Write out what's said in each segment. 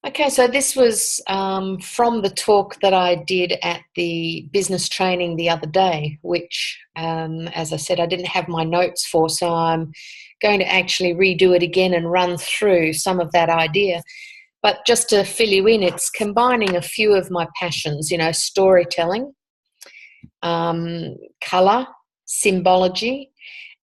Okay, so this was from the talk that I did at the business training the other day, which, as I said, I didn't have my notes for, so I'm going to actually redo it again and run through some of that idea. But just to fill you in, it's combining a few of my passions, storytelling, colour, symbology,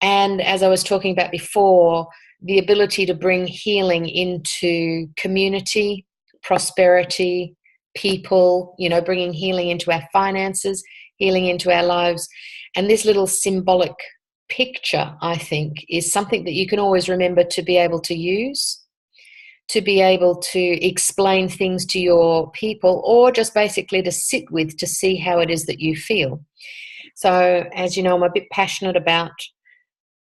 and as I was talking about before, the ability to bring healing into community, prosperity, people, bringing healing into our finances, healing into our lives. And this little symbolic picture, I think, is something that you can always remember to be able to use, to be able to explain things to your people, or just basically to sit with to see how it is that you feel. So, as you know, I'm a bit passionate about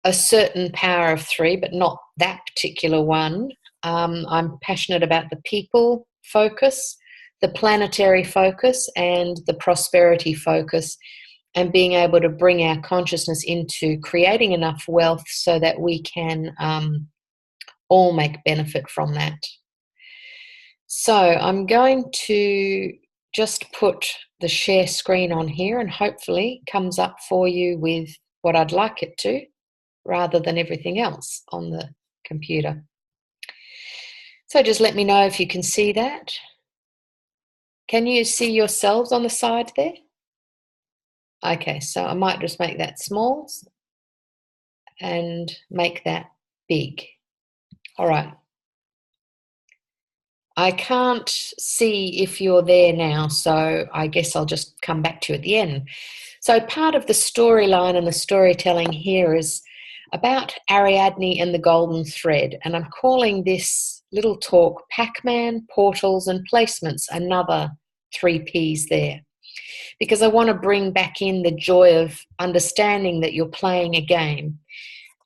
a certain power of three, but not that particular one. I'm passionate about the people focus, the planetary focus, and the prosperity focus, and being able to bring our consciousness into creating enough wealth so that we can all make benefit from that. So I'm going to just put the share screen on here, and hopefully it comes up for you with what I'd like it to, rather than everything else on the computer. So just let me know if you can see that. Can you see yourselves on the side there? Okay, so I might just make that small and make that big. All right. I can't see if you're there now, so I guess I'll just come back to you at the end. So part of the storyline and the storytelling here is about Ariadne and the golden thread, and I'm calling this little talk Pacman, portals and placements, another 3Ps there, because I want to bring back in the joy of understanding that you're playing a game.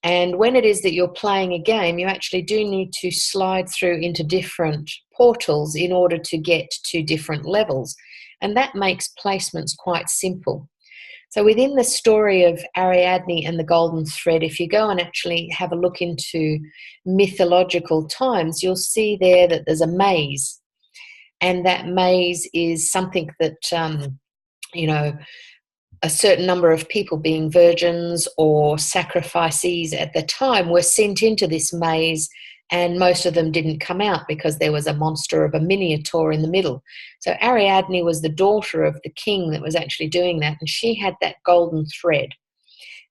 And when it is that you're playing a game, you actually do need to slide through into different portals in order to get to different levels. And that makes placements quite simple. So within the story of Ariadne and the golden thread, if you go and actually have a look into mythological times, you'll see there that there's a maze. And that maze is something that, a certain number of people, being virgins or sacrificees at the time, were sent into this maze, and most of them didn't come out because there was a monster of a minotaur in the middle. So Ariadne was the daughter of the king that was actually doing that, and she had that golden thread.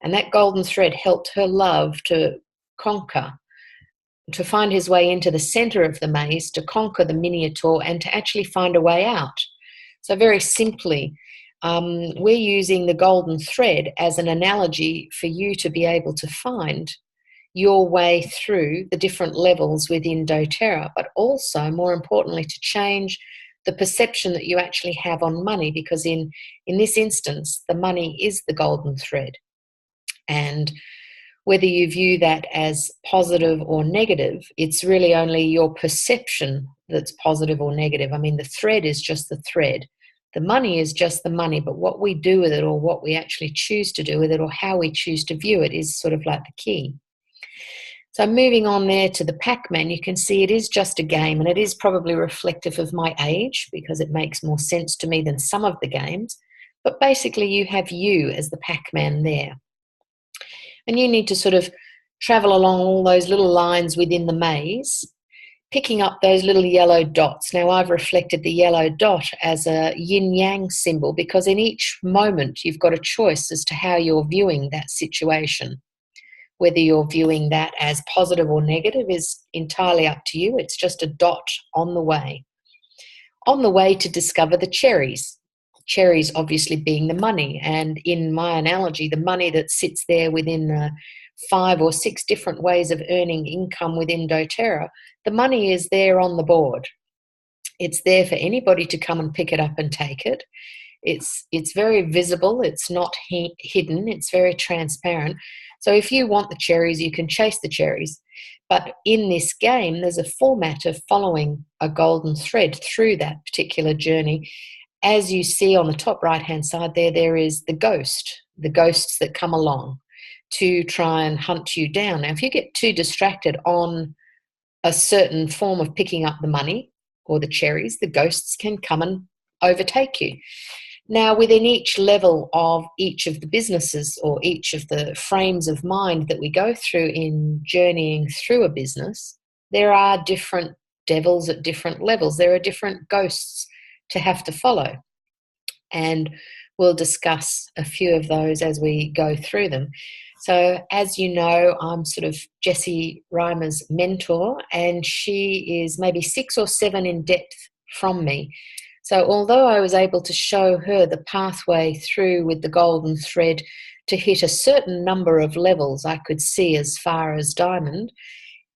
And that golden thread helped her love to conquer, to find his way into the center of the maze, to conquer the minotaur, and to actually find a way out. So very simply, we're using the golden thread as an analogy for you to be able to find your way through the different levels within doTERRA, but also, more importantly, to change the perception that you actually have on money, because in this instance, the money is the golden thread. And whether you view that as positive or negative, it's really only your perception that's positive or negative. I mean, the thread is just the thread. The money is just the money, but what we do with it, or what we actually choose to do with it, or how we choose to view it, is sort of like the key. So moving on there to the Pacman, you can see it is just a game, and it is probably reflective of my age because it makes more sense to me than some of the games. But basically you have you as the Pacman there. And you need to sort of travel along all those little lines within the maze, picking up those little yellow dots. Now, I've reflected the yellow dot as a yin-yang symbol because in each moment you've got a choice as to how you're viewing that situation. Whether you're viewing that as positive or negative is entirely up to you. It's just a dot on the way. On the way to discover the cherries. Cherries obviously being the money, and in my analogy, the money that sits there within 5 or 6 different ways of earning income within doTERRA. The money is there on the board. It's there for anybody to come and pick it up and take it. It's very visible. It's not hidden. It's very transparent. So if you want the cherries, you can chase the cherries. But in this game, there's a format of following a golden thread through that particular journey. As you see on the top right-hand side there is the ghosts that come along to try and hunt you down. Now, if you get too distracted on a certain form of picking up the money, or the cherries, the ghosts can come and overtake you. Now, within each level of each of the businesses or each of the frames of mind that we go through in journeying through a business, there are different devils at different levels. There are different ghosts to have to follow. And we'll discuss a few of those as we go through them. So, as you know, I'm sort of Jessie Reimer's mentor, and she is maybe 6 or 7 in depth from me. So although I was able to show her the pathway through with the golden thread to hit a certain number of levels I could see as far as diamond,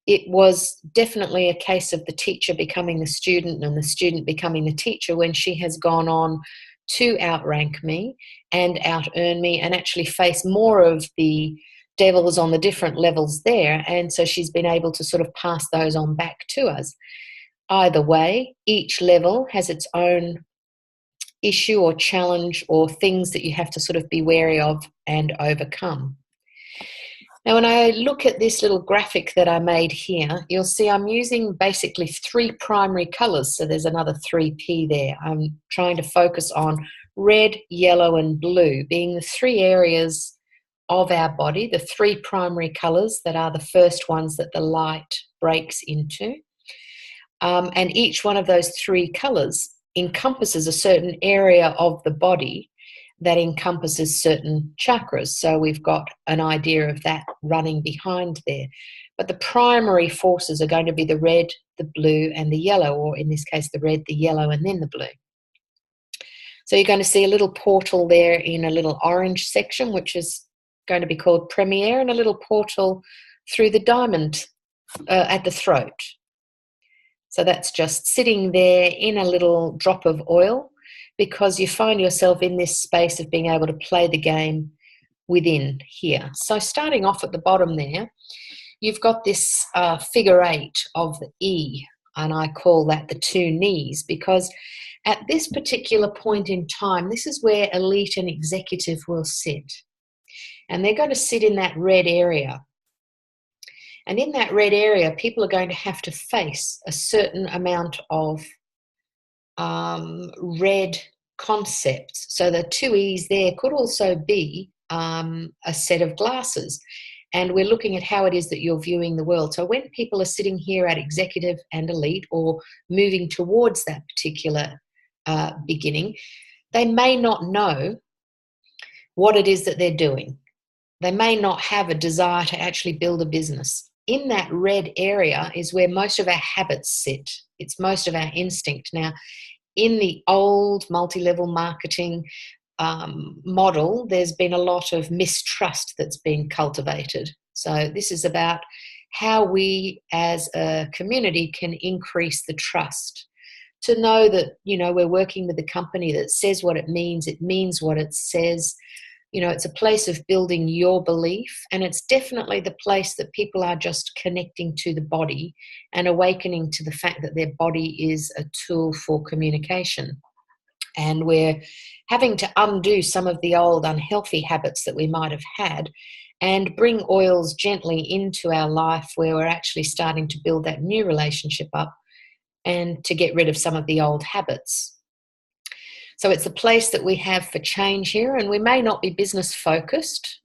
it was definitely a case of the teacher becoming the student and the student becoming the teacher when she has gone on to outrank me and out-earn me and actually face more of the devils on the different levels there. And so she's been able to sort of pass those on back to us. Either way, each level has its own issue or challenge or things that you have to sort of be wary of and overcome. Now, when I look at this little graphic that I made here, you'll see I'm using basically 3 primary colours. So there's another 3P there. I'm trying to focus on red, yellow and blue being the 3 areas of our body, the 3 primary colours that are the first ones that the light breaks into. And each one of those 3 colours encompasses a certain area of the body that encompasses certain chakras. So we've got an idea of that running behind there. But the primary forces are going to be the red, the blue and the yellow, or in this case, the red, the yellow and then the blue. So you're going to see a little portal there in a little orange section, which is going to be called Premiere, and a little portal through the diamond at the throat. So that's just sitting there in a little drop of oil because you find yourself in this space of being able to play the game within here. So starting off at the bottom there, you've got this figure 8 of the E, and I call that the 2 knees because at this particular point in time, this is where elite and executive will sit. And they're going to sit in that red area. And in that red area, people are going to have to face a certain amount of red concepts. So the 2 E's there could also be a set of glasses. And we're looking at how it is that you're viewing the world. So when people are sitting here at executive and elite or moving towards that particular beginning, they may not know what it is that they're doing. They may not have a desire to actually build a business. In that red area is where most of our habits sit. It's most of our instinct. Now, in the old multi-level marketing model, there's been a lot of mistrust that's been cultivated. So this is about how we as a community can increase the trust. To know that, we're working with a company that says what it means what it says. It's a place of building your belief, and it's definitely the place that people are just connecting to the body and awakening to the fact that their body is a tool for communication. And we're having to undo some of the old unhealthy habits that we might have had and bring oils gently into our life where we're actually starting to build that new relationship up and to get rid of some of the old habits. So it's a place that we have for change here, and we may not be business focused,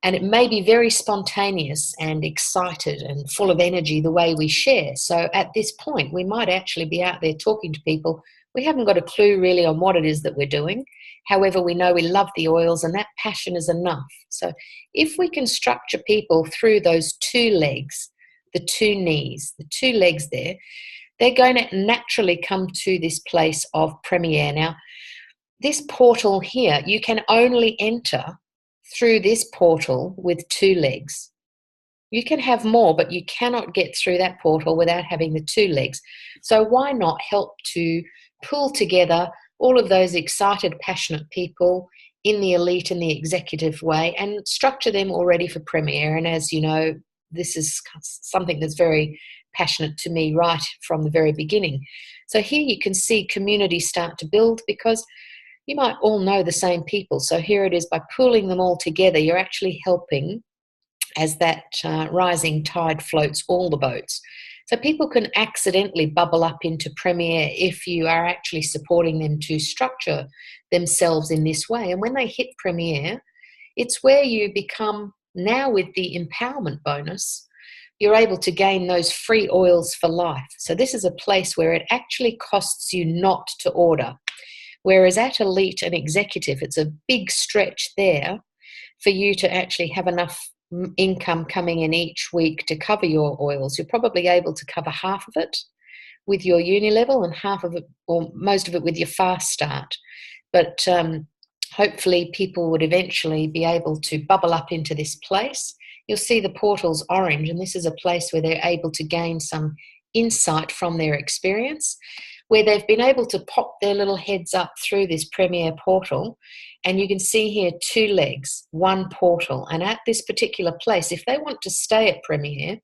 and it may be very spontaneous and excited and full of energy the way we share. So at this point, we might actually be out there talking to people. We haven't got a clue really on what it is that we're doing. However, we know we love the oils, and that passion is enough. So if we can structure people through those 2 legs, the 2 knees, the 2 legs there, they're going to naturally come to this place of premiere. Now, this portal here, you can only enter through this portal with 2 legs. You can have more, but you cannot get through that portal without having the 2 legs. So why not help to pull together all of those excited, passionate people in the elite and the executive way and structure them already for premiere. And as you know, this is something that's very passionate to me right from the very beginning. So here you can see communities start to build because you might all know the same people. So here it is, by pooling them all together, you're actually helping as that rising tide floats all the boats. So people can accidentally bubble up into Premier if you are actually supporting them to structure themselves in this way. And when they hit Premier, it's where you become, now with the empowerment bonus, you're able to gain those free oils for life. So this is a place where it actually costs you not to order. Whereas at Elite and Executive, it's a big stretch there for you to actually have enough income coming in each week to cover your oils. You're probably able to cover half of it with your uni level and half of it, or most of it, with your fast start. But hopefully people would eventually be able to bubble up into this place. You'll see the portal's orange, and this is a place where they're able to gain some insight from their experience, where they've been able to pop their little heads up through this Premier portal. And you can see here 2 legs, 1 portal. And at this particular place, if they want to stay at Premier,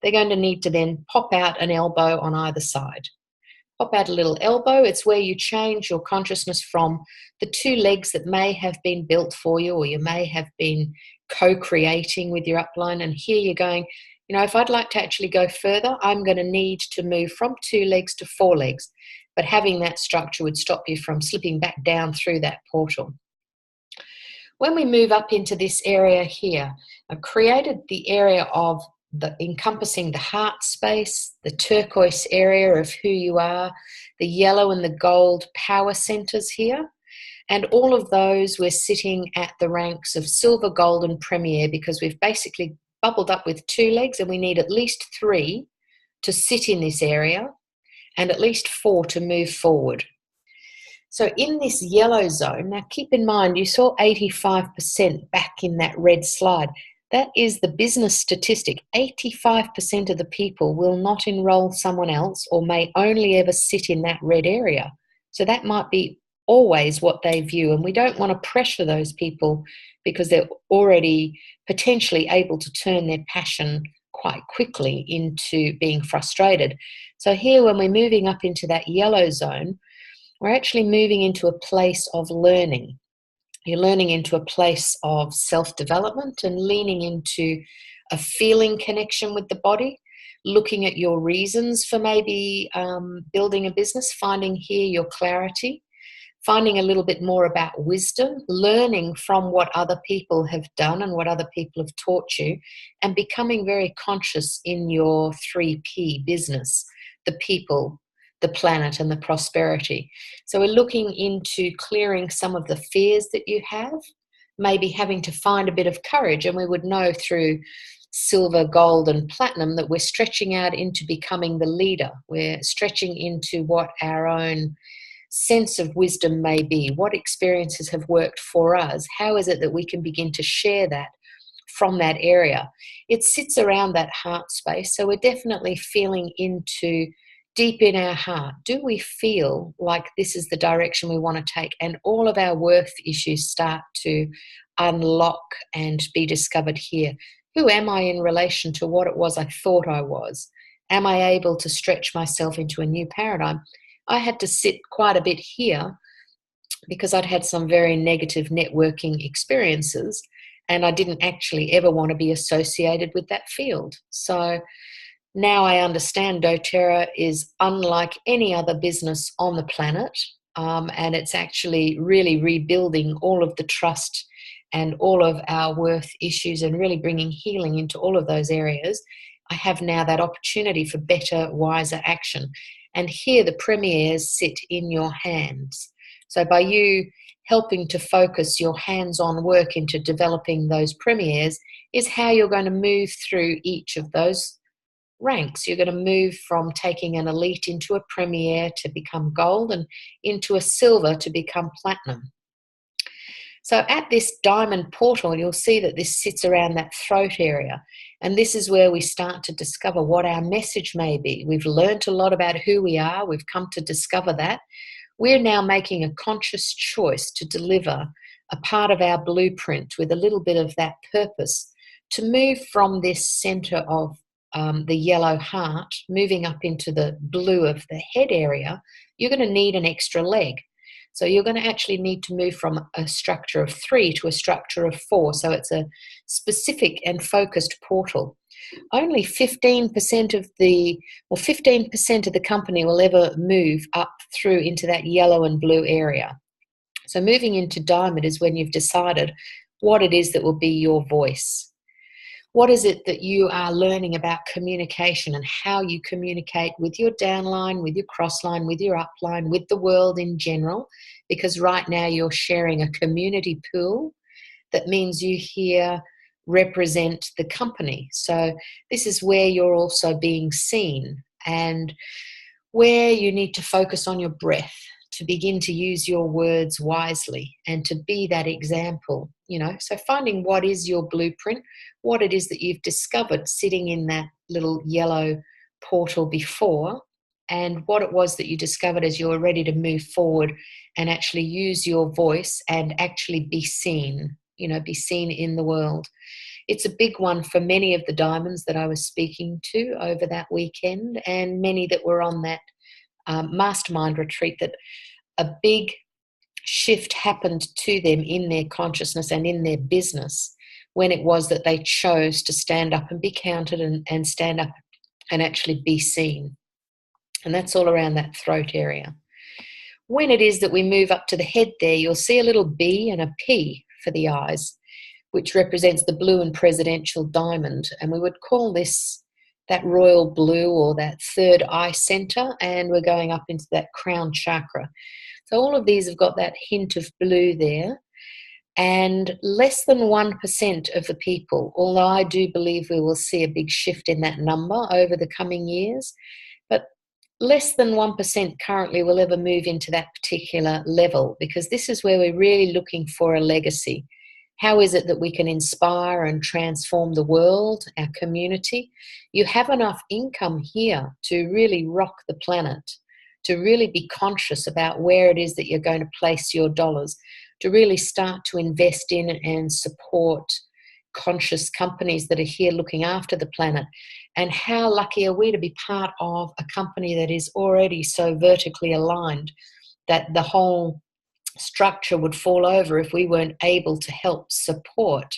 they're going to need to then pop out an elbow on either side. Pop out a little elbow. It's where you change your consciousness from the 2 legs that may have been built for you, or you may have been co-creating with your upline. And here you're going, if I'd like to actually go further, I'm going to need to move from 2 legs to 4 legs. But having that structure would stop you from slipping back down through that portal. When we move up into this area here, I've created the area of encompassing the heart space, the turquoise area of who you are, the yellow and the gold power centers here. And all of those, we're sitting at the ranks of silver, gold, and Premier, because we've basically bubbled up with 2 legs, and we need at least 3 to sit in this area and at least 4 to move forward. So in this yellow zone, now keep in mind, you saw 85% back in that red slide. That is the business statistic. 85% of the people will not enroll someone else, or may only ever sit in that red area. So that might be always what they view, and we don't want to pressure those people, because they're already potentially able to turn their passion quite quickly into being frustrated. So here, when we're moving up into that yellow zone, we're actually moving into a place of learning. You're learning into a place of self-development and leaning into a feeling connection with the body, looking at your reasons for maybe building a business, finding here your clarity, finding a little bit more about wisdom, learning from what other people have done and what other people have taught you, and becoming very conscious in your 3P business: the people, the planet, and the prosperity. So we're looking into clearing some of the fears that you have, maybe having to find a bit of courage. And we would know through silver, gold, and platinum that we're stretching out into becoming the leader. We're stretching into what our own sense of wisdom may be, what experiences have worked for us, how is it that we can begin to share that from that area. It sits around that heart space, so we're definitely feeling into deep in our heart, do we feel like this is the direction we want to take? And all of our worth issues start to unlock and be discovered here. Who am I in relation to what it was I thought I was? Am I able to stretch myself into a new paradigm? I had to sit quite a bit here because I'd had some very negative networking experiences, and I didn't actually ever want to be associated with that field. So now I understand doTERRA is unlike any other business on the planet, and it's actually really rebuilding all of the trust and all of our worth issues, and really bringing healing into all of those areas. I have now that opportunity for better, wiser action. And here the premiers sit in your hands. So by you helping to focus your hands-on work into developing those premiers is how you're going to move through each of those ranks. You're going to move from taking an elite into a premier to become gold, and into a silver to become platinum. So at this diamond portal, you'll see that this sits around that throat area. And this is where we start to discover what our message may be. We've learnt a lot about who we are. We've come to discover that. We're now making a conscious choice to deliver a part of our blueprint with a little bit of that purpose, to move from this center of the yellow heart, moving up into the blue of the head area. You're going to need an extra leg. So you're going to actually need to move from a structure of 3 to a structure of 4. So it's a specific and focused portal. Only 15% of the, or 15% of the company will ever move up through into that yellow and blue area. So moving into diamond is when you've decided what it is that will be your voice. What is it that you are learning about communication and how you communicate with your downline, with your crossline, with your upline, with the world in general? Because right now you're sharing a community pool. That means you here represent the company. So this is where you're also being seen and where you need to focus on your breath, to begin to use your words wisely and to be that example, So finding what is your blueprint, what it is that you've discovered sitting in that little yellow portal before, and what it was that you discovered as you were ready to move forward and actually use your voice and actually be seen, be seen in the world. It's a big one for many of the diamonds that I was speaking to over that weekend, and many that were on that mastermind retreat, that a big shift happened to them in their consciousness and in their business when it was that they chose to stand up and be counted and stand up and actually be seen. And that's all around that throat area. When it is that we move up to the head there, you'll see a little B and a P for the eyes, which represents the blue and presidential diamond. And we would call this that royal blue or that third eye center, and we're going up into that crown chakra. So all of these have got that hint of blue there, and less than 1% of the people, although I do believe we will see a big shift in that number over the coming years, but less than 1% currently will ever move into that particular level, because this is where we're really looking for a legacy. How is it that we can inspire and transform the world, our community? You have enough income here to really rock the planet, to really be conscious about where it is that you're going to place your dollars, to really start to invest in and support conscious companies that are here looking after the planet. And how lucky are we to be part of a company that is already so vertically aligned that the whole structure would fall over if we weren't able to help support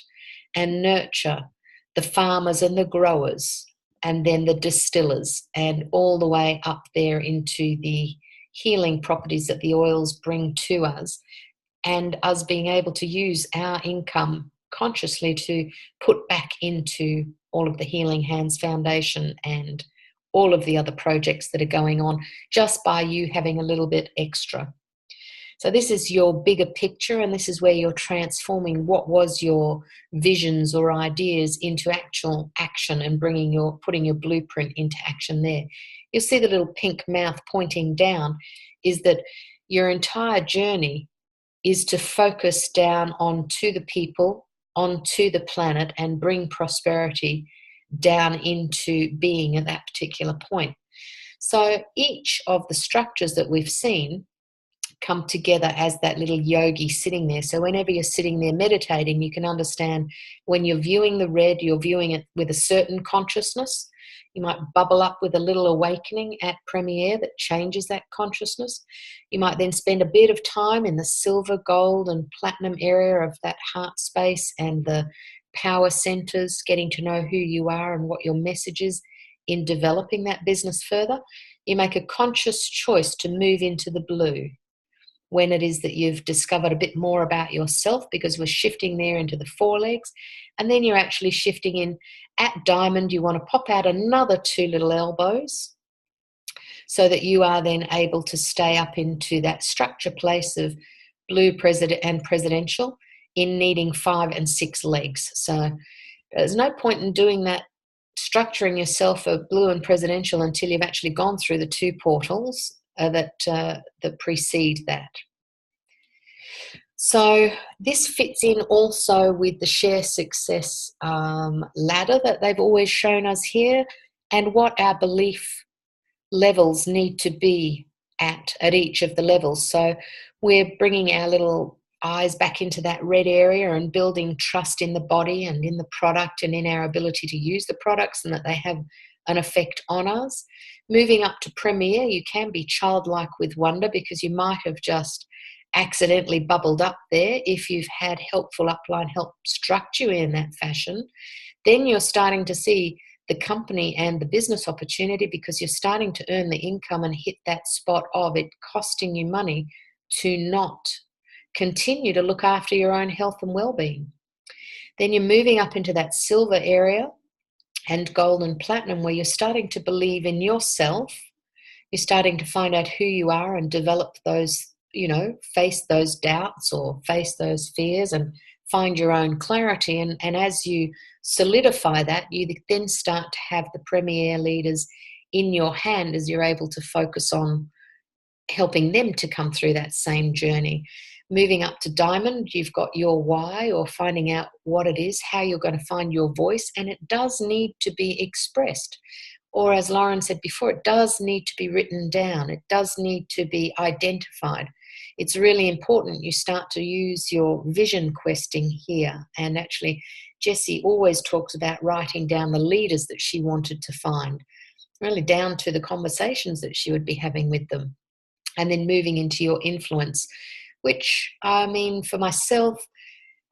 and nurture the farmers and the growers, and then the distillers, and all the way up there into the healing properties that the oils bring to us, and us being able to use our income consciously to put back into all of the Healing Hands Foundation and all of the other projects that are going on, just by you having a little bit extra. So this is your bigger picture, and this is where you're transforming what was your visions or ideas into actual action and putting your blueprint into action there. You'll see the little pink mouth pointing down is that your entire journey is to focus down onto the people, onto the planet, and bring prosperity down into being at that particular point. So each of the structures that we've seen come together as that little yogi sitting there. So whenever you're sitting there meditating, you can understand when you're viewing the red, you're viewing it with a certain consciousness. You might bubble up with a little awakening at premiere that changes that consciousness. You might then spend a bit of time in the silver, gold, and platinum area of that heart space and the power centers, getting to know who you are and what your message is in developing that business further. You make a conscious choice to move into the blue when it is that you've discovered a bit more about yourself, because we're shifting there into the forelegs, and then you're actually shifting in at diamond. You want to pop out another 2 little elbows so that you are then able to stay up into that structure place of blue and presidential in needing 5 and 6 legs. So there's no point in doing that, structuring yourself of blue and presidential, until you've actually gone through the 2 portals that precede that. So this fits in also with the share success ladder that they've always shown us here, and what our belief levels need to be at each of the levels. So we're bringing our little eyes back into that red area and building trust in the body and in the product and in our ability to use the products and that they have an effect on us. Moving up to Premier, you can be childlike with wonder, because you might have just accidentally bubbled up there, if you've had helpful upline help structure you in that fashion, then you're starting to see the company and the business opportunity, because you're starting to earn the income and hit that spot of it costing you money to not continue to look after your own health and well-being. Then you're moving up into that silver area and gold and platinum, where you're starting to believe in yourself. You're starting to find out who you are and develop those, face those doubts or face those fears and find your own clarity. And as you solidify that, you then start to have the premier leaders in your hand as you're able to focus on helping them to come through that same journey. Moving up to diamond, you've got your why, or finding out what it is, how you're going to find your voice, and it does need to be expressed. Or as Lauren said before, it does need to be written down. It does need to be identified. It's really important you start to use your vision questing here. And actually, Jessie always talks about writing down the leaders that she wanted to find, really down to the conversations that she would be having with them. And then moving into your influence, which, for myself,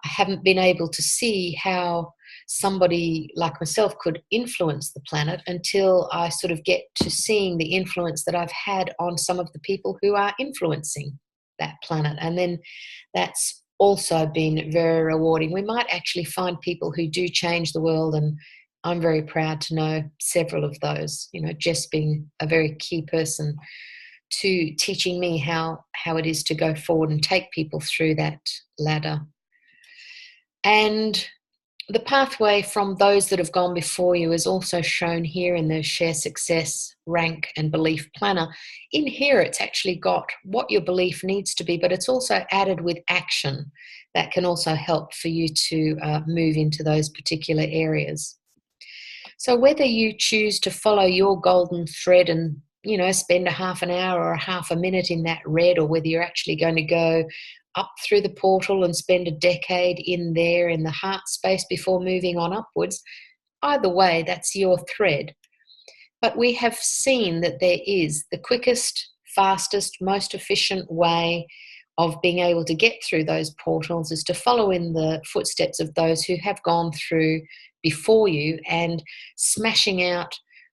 I haven't been able to see how somebody like myself could influence the planet until I sort of get to seeing the influence that I've had on some of the people who are influencing that planet. And then that's also been very rewarding. We might actually find people who do change the world, and I'm very proud to know several of those, Jess being a very key person to teaching me how it is to go forward and take people through that ladder. And the pathway from those that have gone before you is also shown here in the Share Success Rank and Belief Planner. In here, it's actually got what your belief needs to be, but it's also added with action that can also help for you to move into those particular areas. So whether you choose to follow your golden thread and spend a half an hour or a half a minute in that red, or whether you're actually going to go up through the portal and spend a decade in there in the heart space before moving on upwards, either way, that's your thread. But we have seen that there is the quickest, fastest, most efficient way of being able to get through those portals is to follow in the footsteps of those who have gone through before you and smashing out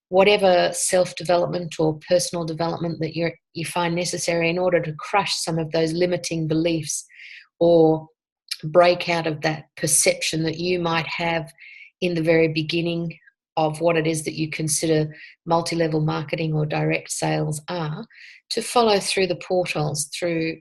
whatever self-development or personal development that you find necessary in order to crush some of those limiting beliefs or break out of that perception that you might have in the very beginning of what it is that you consider multi-level marketing or direct sales are, to follow through the portals, through,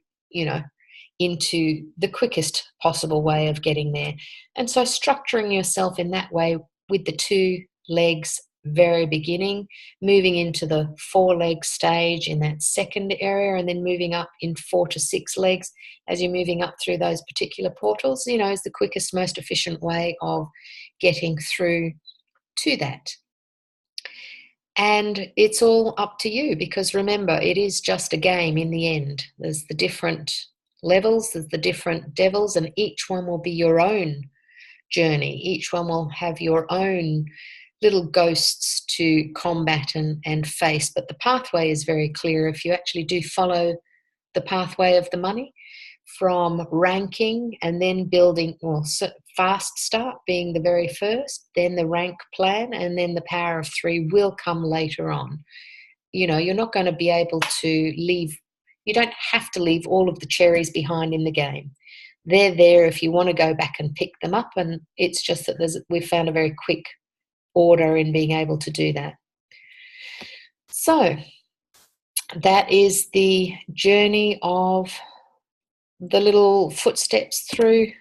into the quickest possible way of getting there. And so structuring yourself in that way with the 2 legs very beginning, moving into the 4-leg stage in that second area, and then moving up in 4 to 6 legs as you're moving up through those particular portals, is the quickest, most efficient way of getting through to that. And it's all up to you, because remember, it is just a game in the end. There's the different levels, there's the different devils, and each one will be your own journey. Each one will have your own little ghosts to combat and face. But the pathway is very clear if you actually do follow the pathway of the money, from ranking and then building, fast start being the very first, then the rank plan, and then the power of 3 will come later on. You're not going to be able to leave, you don't have to leave all of the cherries behind in the game. They're there if you want to go back and pick them up, and it's just that we've found a very quick order in being able to do that. So that is the journey of the little footsteps through.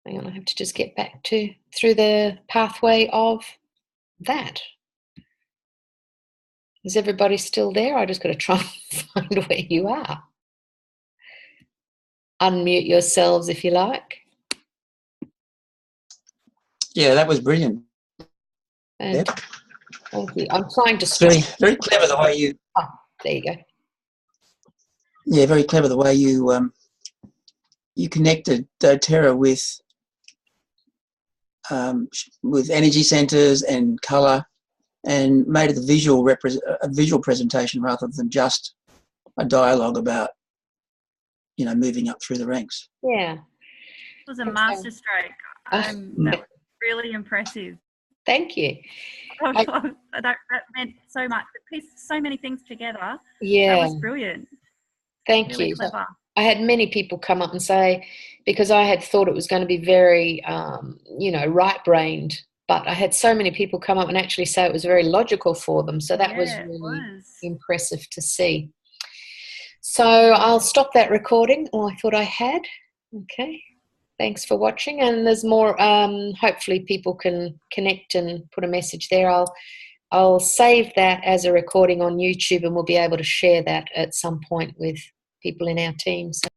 Hang on, I have to just get back through the pathway of that. Is everybody still there? I just got to try and find where you are. Unmute yourselves if you like. Yeah, that was brilliant. And thank you. I'm trying to. It's very, very clever the way you. Oh, there you go. Yeah, very clever the way you you connected doTERRA with energy centers and color, and made it a visual presentation rather than just a dialogue about moving up through the ranks. Yeah. It was a masterstroke. That was really impressive. Thank you. That meant so much. It pieced so many things together. Yeah. That was brilliant. Thank really you. Clever. I had many people come up and say, because I had thought it was going to be very, right-brained, but I had so many people come up and actually say it was very logical for them. So that was really impressive to see. So I'll stop that recording. I thought I had. Okay. Thanks for watching. And there's more. Hopefully people can connect and put a message there. I'll save that as a recording on YouTube, and we'll be able to share that at some point with people in our team. So